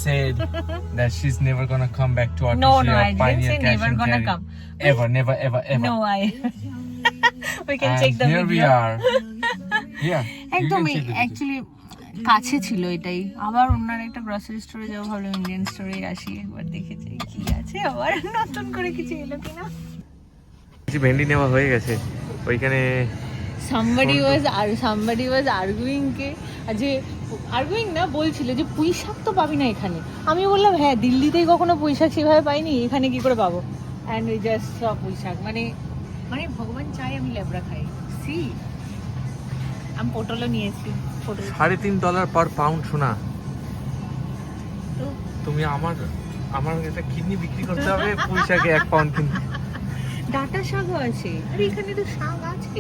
said that she's never gonna come back to RTC No, or I didn't Pioneer say Cash never and gonna Carry. come. Never, ever. No, we can And check the here we video. are. Yeah. একদমই actually কাছে ছিল এটাই। আবার অন্য একটা grocery স্টোরে যাবো ভাবলাম, ইন্ডিয়ান স্টোরে আসি একবার দেখে যাই কি আছে, আবার নতুন করে কিছু এলো কিনা। কিছু ভেন্ডি নেওয়া হয়ে গেছে ওইখানে। somebody was arguing কে যে arguing না, বলছিল যে পুঁই শাক তো পাবি না এখানে। আমি বললাম হ্যাঁ, দিল্লিতেই কখনো পুঁই শাক সেভাবে পাইনি, এখানে কি করে পাবো? অ্যান্ড উই জাস্ট স পুঁই শাক, মানে ভগবান চাই আমি লেবড়া খাই। সি আমি পটলও নিয়েছি। $3.5 পার পাউন্ড শোনা। তো তুমি আমার একটা কিডনি বিক্রি করতে হবে পুঁই শাকে 1 পাউন্ড কিনতে। ডাঁটা শাকও আছে, আরে এখানে তো শাক আছে,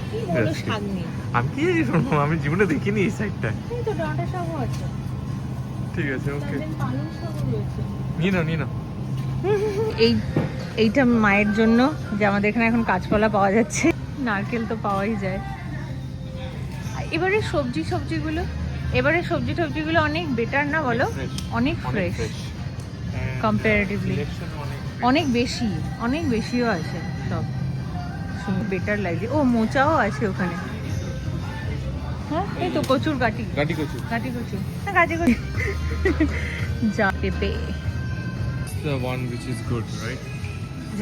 কি বলো শাক নেই? আমি কি জানি শুনবো, আমি জীবনে দেখিনি এই সাইডটা। এই তো ডাঁটা শাকও আছে, ঠিক আছে, ওকে, পালং শাকও রয়েছে। নিয়ে নাও। এইটা মায়ের জন্য, যে আমাদের এখানে এখন কাঁচকলা পাওয়া যাচ্ছে, নারকেল তো পাওয়াই যায়। এবারে সবজি টবজিগুলো অনেক বেটার না বলো? অনেক ফ্রেশ কম্পারেটিভলি, অনেক বেশিও আছে, সব বেটার লাগছে। ও মোচাও আছে ওখানে। হ্যাঁ, এই তো কচুর গাটি কচু যা পেঁপে। The one which is good, right?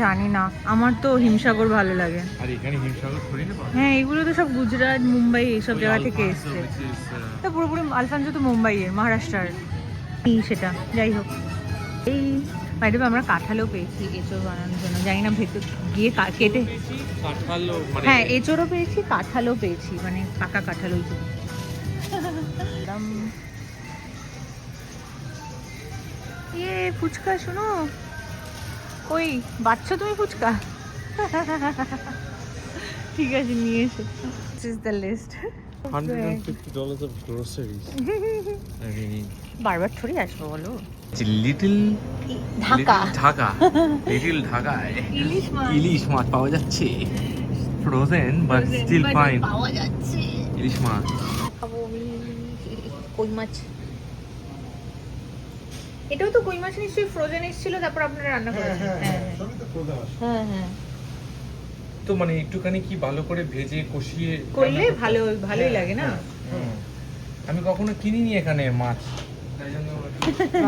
জানি না, আমার তো হিমসাগর ভালো লাগে। আর এখানে হিমসাগর থরি না পাওয়া যায়? হ্যাঁ, এগুলো তো সব গুজরাট, মুম্বাই এইসব জায়গা থেকে আলফানসো, এসছে। which is, তো পুরোপুরি আলফানসো তো মুম্বাইয়ের, মহারাষ্ট্রের। সেটা যাই হোক, এই বাইরে আমরা কাঁঠালও পেয়েছি এঁচড় বানানোর জন্য। জানি না ভেতর গিয়ে কেটে, কাঁঠালও হ্যাঁ এঁচড়ও পেয়েছি, কাঁঠালও পেয়েছি, মানে পাকা কাঁঠাল ওই জন্য। ফুচকা শোনো, ওই বাচ্চা তুমি ফুচকা? ঠিক আছে, নিয়ে এসো। This is the list. $150 of groceries. I mean, বারবার থোড়ি আসবো বলো? লিটল ঢাকা ঢাকায় ইলিশ ইলিশ মাছ পাওয়া যাচ্ছে, ফ্রোজেন বাট স্টিল ফাইন পাওয়া যাচ্ছে। ইলিশ মাছ খাবো আমি কই মাছ। এটাও তো কই মাছ নিশ্চয়ই ফ্রোজেন এসেছিল, তারপর আপনারা রান্না করেছেন? হ্যাঁ, তো মানে একটুখানি কি ভালো করে ভেজে কষিয়ে করলে ভালোই লাগে না? আমি কখনো কিনিনি এখানে মাছ, তাই জন্য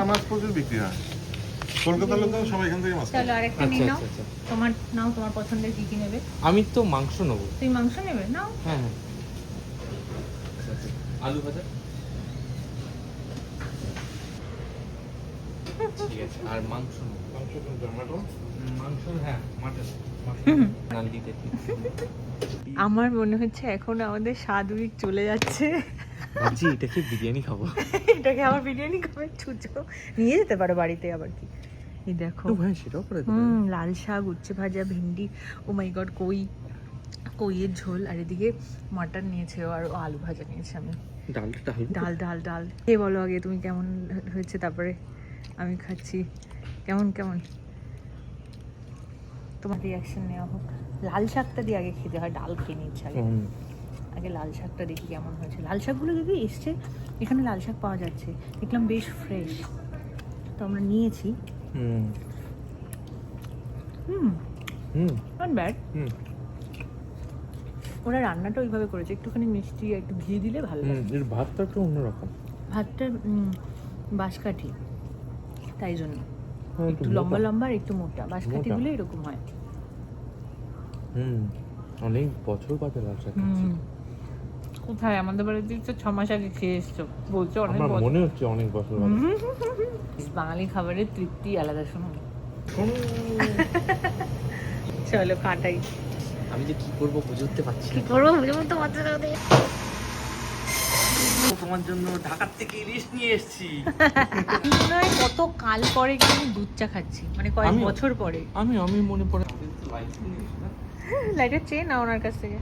মাছ প্রচুর বিক্রি হয় কলকাতার লোক, সবাই এখান থেকে মাছ খায়। চলো আরেকটা নিয়ে নাও। তোমার পছন্দের কি নেবে? আমি তো মাংস নেবো। তুমি মাংস নেবে? নাও। হ্যাঁ, আলু ভাজা ঠিক আছে, আর মাংস হ্যাঁ, মাটন দিতে। আমার মনে হচ্ছে এখন আমাদের 7 উইক চলে যাচ্ছে। ভাবছি এটাকে বিরিয়ানি খাবো। এটাকে আবার বিরিয়ানি খাবে? ছুঁচো নিয়ে যেতে পারো বাড়িতে, আবার কি। এই দেখো, হ্যাঁ সেটাও করে লাল শাক, উচ্ছে ভাজা, ভেন্ডি, ও মাই গড, কইয়ের ঝোল, আর এদিকে মাটন নিয়েছে, আর আলু ভাজা নিয়েছে। আমি ডাল কে বলো আগে তুমি কেমন হয়েছে, তারপরে আমি খাচ্ছি। কেমন তোমার রিয়াকশন নেওয়া হোক। লাল শাকটা দিয়ে আগে খেতে হয়, ডাল খেয়ে নিচ্ছে আগে লাল শাকটা দেখি কেমন হয়েছে। লাল শাকগুলো যদি এসছে, এখানে লাল শাক পাওয়া যাচ্ছে, দেখলাম বেশ ফ্রেশ, তো আমরা নিয়েছি। Not bad. ওরা রান্নাটা ওইভাবে করেছে, একটুখানি মিষ্টি একটু ঘি দিলে ভালো লাগে। এর ভাতটা একটু অন্যরকম, ভাতটা বাঁশকাঠি, তাই জন্য একটু লম্বা আর একটু মোটা। বাঁশকাঠিগুলো এরকম হয়। অনেক বছর বাদে লাল শাক। কোথায়? আমাদের বাড়িতে তো 6 মাস আগে খেয়ে এসছো, বলছো অনেক বছর। মনে হচ্ছে অনেক বছর বাদে। বাঙালি খাবারের তৃপ্তি আলাদা, শোনো। চলো কাটাই। আমি যে কি করবো বুঝতে পারছি না। তোমার জন্য ঢাকার থেকে ইলিশ নিয়ে এসেছি। কত কাল পরে কি আমি দুধ চা খাচ্ছি, মানে কয়েক বছর পরে। আমি মনে পড়ে লাইটার চেয়ে না ওনার কাছ থেকে।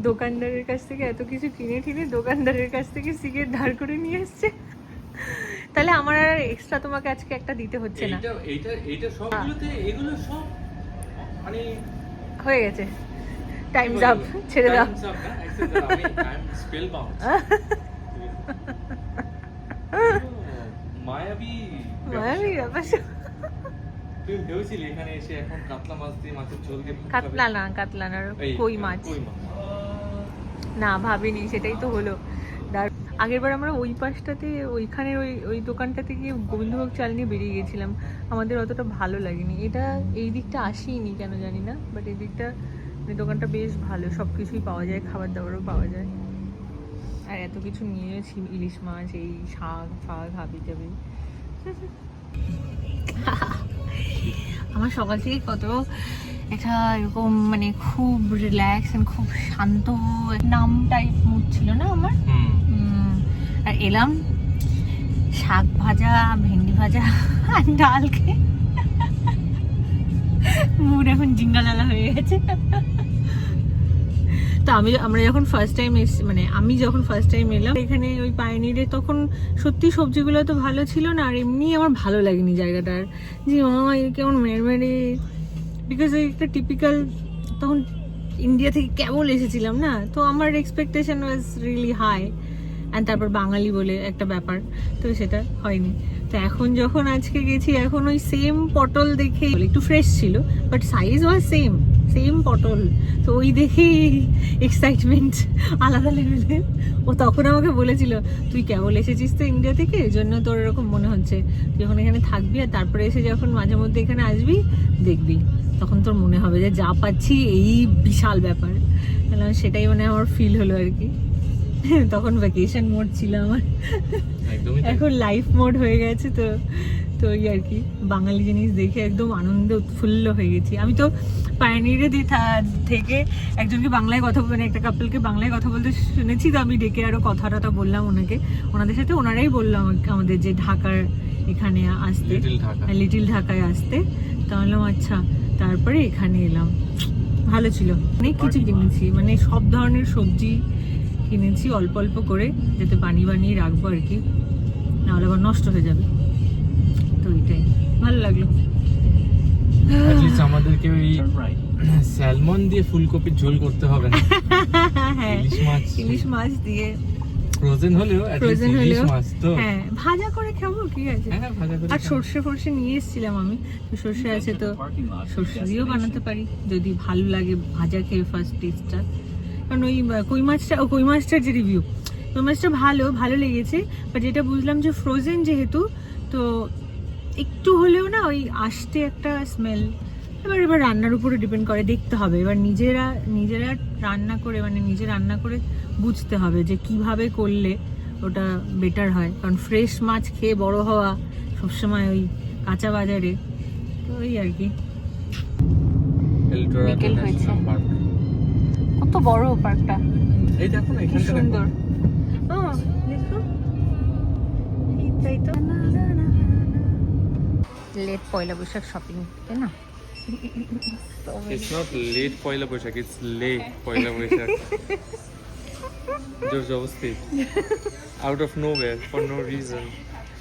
দোকানদারের কাছ থেকে এত কিছু কিনে দোকানদারের কাছ থেকে সিগারেট ধার করে নিয়ে এসছে। তাহলে আমার আর এক্সট্রা তোমাকে আজকে একটা দিতে হচ্ছে না। এইটা সবগুলোতে এগুলো সব মানে হয়ে গেছে। টাইমস আপ, ছেড়ে দাও। Time's up, না? I said that I'm spellbound. মায়াবী মায়াবী ব্যাপার। তুমি ভেবেছিলে এখানে এসে এখন কাতলা মাছ দিয়ে মাছের ঝোল দিয়ে ভাত কাতলা খাবে? না, কাতলা না, এই, কই মাছ। কই মাছ। না ভাবিনি, সেটাই তো হলো। আগের বার আমরা ওই পাশটাতে ওইখানের ওই দোকানটাতে গিয়ে গোবিন্দভোগ চাল নিয়ে বেরিয়ে গেছিলাম, আমাদের অতটা ভালো লাগেনি। এটা এই দিকটা আসিনি কেন জানি না, বাট এই দিকটা এই দোকানটা বেশ ভালো, সব কিছুই পাওয়া যায়, খাবার দাবারও পাওয়া যায়। আর এত কিছু নিয়েছি, ইলিশ মাছ, এই শাক ফাক হাবি যাবি। আমার সকাল থেকে কত এটা এরকম মানে খুব রিল্যাক্স এন্ড খুব শান্ত নাম টাইপ মুড ছিল না আমার। আর এলাম শাক ভাজা, ভেন্ডি ভাজা আর ডাল খেয়ে মুড এখন জিঙ্গালালা হয়ে গেছে। তো আমরা যখন ফার্স্ট টাইম এসেছি, মানে আমি যখন ফার্স্ট টাইম এলাম এখানে ওই পায়োনিরে, তখন সত্যি সবজিগুলো তো ভালো ছিল না, আর এমনি আমার ভালো লাগেনি জায়গাটার, যে কেমন মেরমেরে, বিকজ একটা টিপিক্যাল, তখন ইন্ডিয়া থেকে কেবল এসেছিলাম না, তো আমার expectation was really high, and তারপর বাঙালি বলে একটা ব্যাপার, তো সেটা হয়নি। তো এখন যখন আজকে গেছি, এখন ওই সেম পটল দেখে, একটু ফ্রেশ ছিল বাট সাইজ ওয়াজ সেম পটল, তো ওই দেখেই এক্সাইটমেন্ট আলাদা লেভেলের। ও তখন আমাকে বলেছিল, তুই কেবল এসেছিস তো ইন্ডিয়া থেকে, এই জন্য তোর এরকম মনে হচ্ছে, তুই যখন এখানে থাকবি আর তারপরে এসে যখন মাঝে মধ্যে এখানে আসবি দেখবি, তখন তোর মনে হবে যে যা পাচ্ছি এই বিশাল ব্যাপার। সেটাই মানে আমার ফিল হলো আর কি। তখন ভ্যাকেশন মোড ছিল আমার, এখন লাইফ মোড হয়ে গেছে। তো ওই আর কি, বাঙালি জিনিস দেখে একদম আনন্দে উৎফুল্ল হয়ে গেছি। আমি তো পায়োনিরে থেকে একজনকে বাংলায় কথা, মানে একটা কাপলকে বাংলায় কথা বলতে শুনেছি, তো আমি ডেকে আরো কথা বললাম ওনাদের সাথে, ওনারাই বললাম আমাদের যে ঢাকার এখানে আসতে, লিটিল ঢাকায় আসতে। তাহলে আচ্ছা, তারপরে এখানে এলাম, ভালো ছিল। অনেক কিছু কিনেছি, মানে সব ধরনের সবজি কিনেছি অল্প অল্প করে, যাতে বানিয়ে রাখবো আর কি, নাহলে আবার নষ্ট হয়ে যাবে। তো এটাই ভালো লাগলো। আমাদেরকে ওই স্যালমন দিয়ে ফুলকপির ঝোল করতে হবে না। হ্যাঁ, ইলিশ মাছ দিয়ে ফ্রোজেন হলেও ইলিশ মাছ তো হ্যাঁ ভাজা করে খাবো, কি আছে। হ্যাঁ, ভাজা করে। আর সর্ষে নিয়ে এসেছিলাম আমি, তো সর্ষে আছে, তো সর্ষে দিয়েও বানাতে পারি যদি ভালো লাগে ভাজা খেয়ে ফার্স্ট টেস্টটা। কারণ ওই কই মাছটার যে রিভিউ, কই মাছটা ভালো লেগেছে, বাট যেটা বুঝলাম যে ফ্রোজেন যেহেতু, তো একটু হলেও না ওই আসতে একটা স্মেল। এবার রান্নার উপরে ডিপেন্ড করে, দেখতে হবে এবার নিজেরা রান্না করে, মানে নিজে রান্না করে বুঝতে হবে যে কিভাবে করলে ওটা বেটার হয়। কারণ ফ্রেশ মাছ খেয়ে বড় হওয়া সবসময় ওই কাঁচা বাজারে, তো ওই আর কি। বিকেল হয়েছে, কত বড় পার্কটা, এই দেখো না, এখানটা সুন্দর। দেখো এইটাই তো লেট পয়লা বৈশাখ শপিং, তাই না? It's not late Poila Boishakh, it's late পয়লা বৈশাখ। জোর জবরদস্তি, out of nowhere for no reason।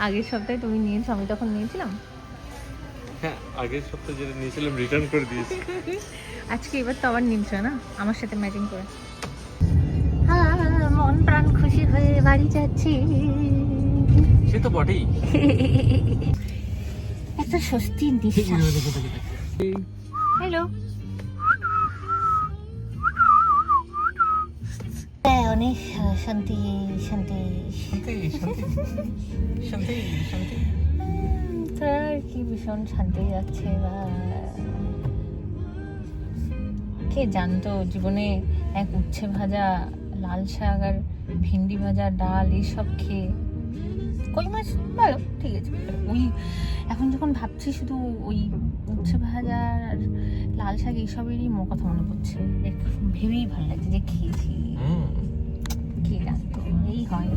আগের সপ্তাহে তুমি নিয়েছো, আমি তখন নিয়েছিলাম। হ্যাঁ, আগের সপ্তাহে যেটা নিয়েছিলাম রিটার্ন করে দিয়েছি। আজকে এবার তো আবার নিচ্ছ না আমার সাথে ম্যাচিং করে। হ্যাঁ, মন প্রাণ খুশি হয়ে বাড়ি যাচ্ছি। সে তো বটেই, একটা স্বস্তির নিঃশ্বাস। হ্যালো, অনেক শান্তি শান্তি তার কি ভীষণ শান্তি যাচ্ছে। বা কে জানতো জীবনে এক উচ্ছে ভাজা, লাল শাক আর ভেন্ডি ভাজা, ডাল এইসব খেয়ে। কই মাছ ভালো, ঠিক আছে। ওই এখন যখন ভাবছি শুধু ওই উচ্ছে ভাজা আর লাল শাক এইসবেরই কথা মনে পড়ছে, ভেবেই ভালো লাগছে যে খেয়েছি। কে জানতো এই হয়।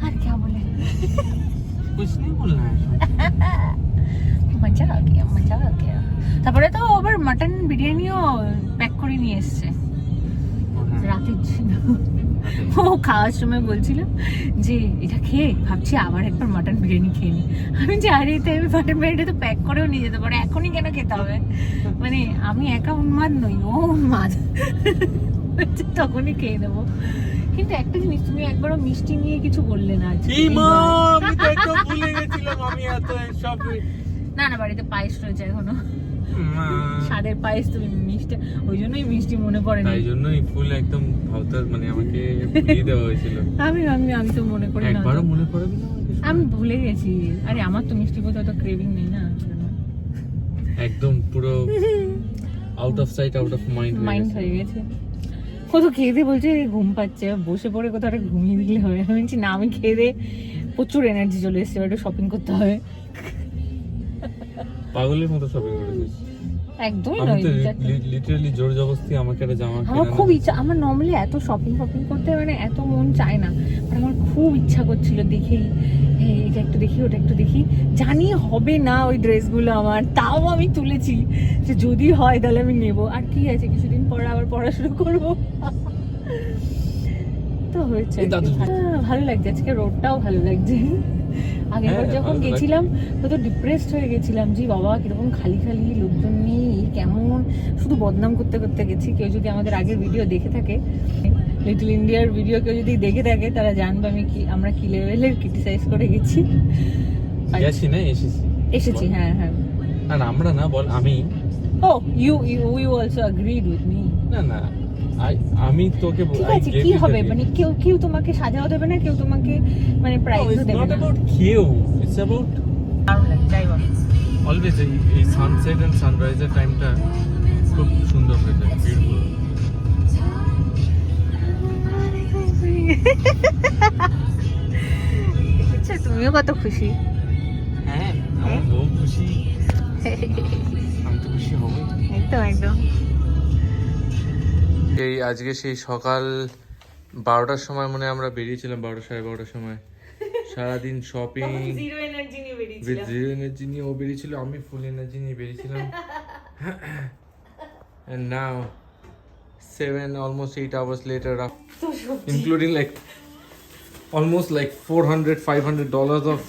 আর কে বলে कुछ नहीं बोलना है। মজা आ गया। তারপরে তো আবার মাটন বিরিয়ানিও প্যাক করে নিয়ে এসছে রাতের জন্য। ও খাওয়ার সময় বলছিল যে এটা খেয়ে ভাবছি আবার একবার মাটন বিরিয়ানি খেয়ে নি। আমি যে আরে তাই মাটন বিরিয়ানি তো প্যাক করেও নিয়ে যেতে পারে, এখনই কেন খেতে হবে? মানে আমি একা উন্মাদ নই, ও উন্মাদ, তখনই খেয়ে নেবো। কিন্তু একটা জিনিস, তুমি একবারও মিষ্টি নিয়ে কিছু বললে না আজকে। আমি তো একদম ভুলে গেছিলাম, আমি এত সব না না, বাড়িতে পায়েস রয়েছে এখনো, স্বাদের পায়েস, তুমি মিষ্টি, ওই জন্যই মিষ্টি মনে পড়ে না। তাই জন্যই ফুল একদম ভাবতার মানে আমাকে দিয়ে দেওয়া হয়েছিল। আমি আমি আমি তো মনে করি না, একবারও মনে পড়বে না আমাকে? আমি ভুলে গেছি। আরে আমার তো মিষ্টি প্রতি অত ক্রেভিং নেই না, একদম পুরো out of sight out of mind হয়ে গেছে। কত খেয়ে দিয়ে বলছে ঘুম পাচ্ছে, বসে পড়ে কোথাও একটা ঘুমিয়ে দিলে হবে। আমি বলছি না, আমি খেয়ে দিয়ে প্রচুর এনার্জি চলে এসছে, একটু শপিং করতে হবে। পাগলের মতো শপিং করেছিস। একদমই আমি নয়, তো লিটারালি জোর জবরদস্তি আমাকে একটা জামা আমার কিনে খুব ইচ্ছা, আমার নর্মালি এত শপিং করতে মানে এত মন চায় না, বাট আমার খুব ইচ্ছা করছিল, দেখেই এটা একটু দেখি ওটা একটু দেখি, জানি হবে না ওই ড্রেসগুলো আমার, তাও আমি তুলেছি যে যদি হয় তাহলে আমি নেবো। আর কি আছে, কিছুদিন পর আবার পড়াশোনা করবো, তো হয়েছে আর কি। ভালো লাগছে আজকে, রোডটাও ভালো লাগছে। আগেরবার হ্যাঁ, যখন ভালো গেছিলাম তো ডিপ্রেসড হয়ে গেছিলাম, জি বাবা কিরকম খালি খালি, লোকজন নেই, কেমন, শুধু বদনাম করতে করতে গেছি। কেউ যদি আমাদের আগের ভিডিও দেখে থাকে, লিটল ইন্ডিয়ার ভিডিও কেউ যদি দেখে থাকে, তারা জানবে আমরা কি লেভেলের ক্রিটিসাইজ করে গেছি। গেছি না এসেছি, হ্যাঁ হ্যাঁ। আর আমরা না বল, আমি ও you also agreed with me. না না, আমি তোকে ঠিক আছে, কি হবে মানে কেউ তোমাকে সাজাও দেবে না, কেউ তোমাকে মানে প্রাইজও দেবে না। কেউ, ইটস অ্যাবাউট যাই বল, অলওয়েজ এই সানসেট এন্ড সানরাইজের টাইমটা খুব সুন্দর হয়ে যায়, বিউটিফুল। আচ্ছা তুমিও কত খুশি। হ্যাঁ, আমার বউ খুশি, আমি তো খুশি হবই। একদম একদম। এই আজকে সেই সকাল 12টার সময় মনে হয় আমরা বেরিয়েছিলাম, 12টা সাড়ে 12টার সময়, সারাদিন শপিং জিরো এনার্জি নিয়ে উইথ বেরিয়েছিলাম। জিরো এনার্জি নিয়ে ও বেরিয়েছিল, আমি ফুল এনার্জি নিয়ে বেরিয়েছিলাম। And now 7 almost 8 hours later, including like almost like $400-500 of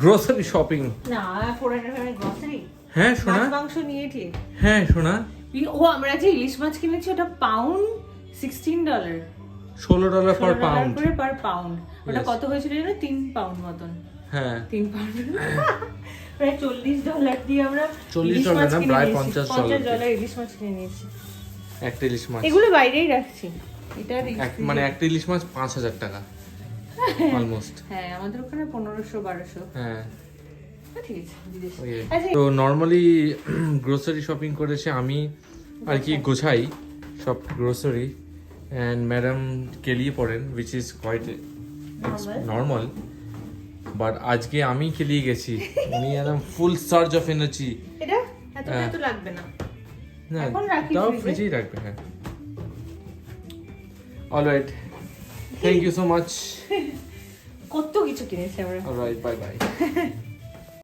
grocery shopping. না 400 গ্রসারি, হ্যাঁ সোনা, মাংস নিয়ে ঠিক। হ্যাঁ সোনা, ও আমরা যে ইলিশ মাছ কিনেছি ওটা পাউন্ড $16, $16 per pound. করে পার পাউন্ড। ওটা Yes. কত হয়েছিল জানো? 3 পাউন্ড মতন। হ্যাঁ, 3 পাউন্ড প্রায় $40 দিয়ে আমরা $40 না, প্রায় $50 ইলিশ মাছ কিনে নিয়েছি। একটা ইলিশ মাছ, এগুলো বাইরেই রাখছি, এটা মানে একটা ইলিশ মাছ 5,000 টাকা অলমোস্ট। হ্যাঁ আমাদের ওখানে 1500-1200। হ্যাঁ, ঠিক আছে বিদেশে। ওই আচ্ছা তো নর্মালি গ্রোসারি শপিং করেছে আমি আর কি, গোছাই সব গ্রোসারি, অ্যান্ড ম্যাডাম কেলিয়ে পড়েন, which is quite normal, but আজকে আমি কেলিয়ে গেছি, উনি একদম ফুল সার্জ অফ এনার্জি। এটা এতটা তো লাগবে না, না এখন রাখি তাও ফ্রিজে। ফ্রিজেই রাখবে। হ্যাঁ, alright, thank you so much. কত কিছু কিনেছি আমরা। Alright, bye by.